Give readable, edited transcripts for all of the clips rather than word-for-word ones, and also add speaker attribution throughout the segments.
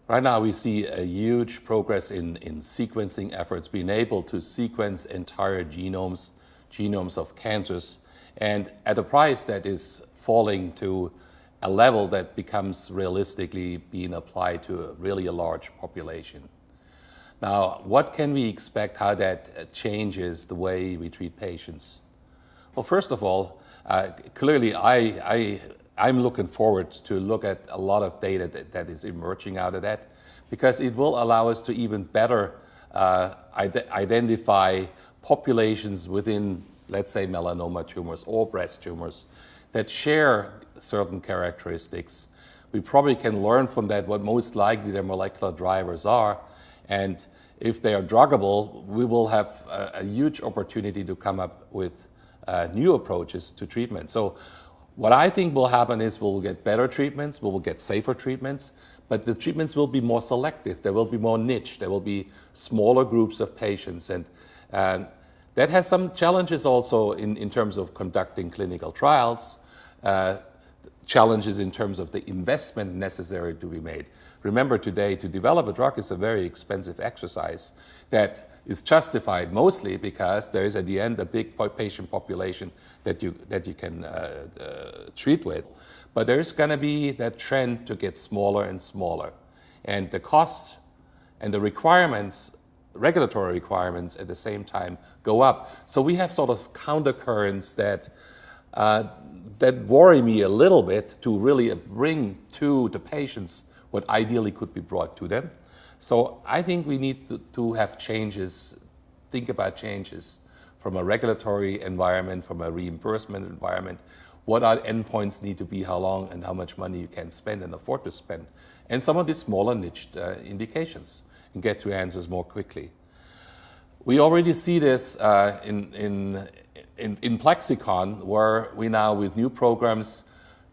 Speaker 1: Right now we see a huge progress in sequencing efforts, being able to sequence entire genomes of cancers, and at a price that is falling to a level that becomes realistically being applied to really a large population. Now, what can we expect how that changes the way we treat patients? Well, first of all, clearly I'm looking forward to look at a lot of data that is emerging out of that, because it will allow us to even better identify populations within, let's say, melanoma tumors or breast tumors that share certain characteristics. We probably can learn from that what most likely their molecular drivers are, and if they are druggable, we will have a huge opportunity to come up with new approaches to treatment. So what I think will happen is we'll get better treatments, we will get safer treatments, but the treatments will be more selective, they will be more niche, there will be smaller groups of patients, and that has some challenges also in terms of conducting clinical trials, challenges in terms of the investment necessary to be made. Remember, today, to develop a drug is a very expensive exercise that is justified mostly because there is at the end a big patient population that you can treat with. But there's going to be that trend to get smaller and smaller. And the costs and the requirements, regulatory requirements at the same time go up. So we have sort of countercurrents that worry me a little bit to really bring to the patients what ideally could be brought to them. So I think we need to have changes, think about changes from a regulatory environment, from a reimbursement environment. What our endpoints need to be, how long and how much money you can spend and afford to spend, and some of these smaller niched indications, and get to answers more quickly. We already see this in Plexicon, where we now, with new programs,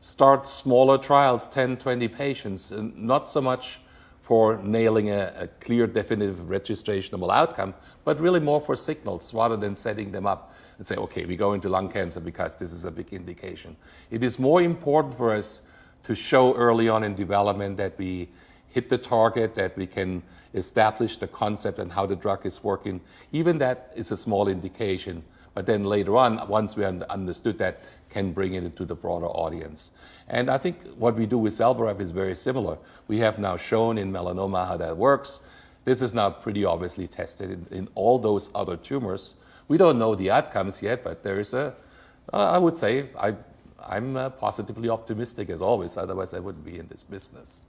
Speaker 1: start smaller trials, 10, 20 patients, and not so much for nailing a clear, definitive registrational outcome, but really more for signals rather than setting them up and say, okay, we go into lung cancer because this is a big indication. It is more important for us to show early on in development that we hit the target, that we can establish the concept and how the drug is working. Even that is a small indication, but then later on, once we understood that, can bring it into the broader audience. And I think what we do with Zelboraf is very similar. We have now shown in melanoma how that works. This is now pretty obviously tested in all those other tumors. We don't know the outcomes yet, but there is I would say, I'm positively optimistic as always, otherwise I wouldn't be in this business.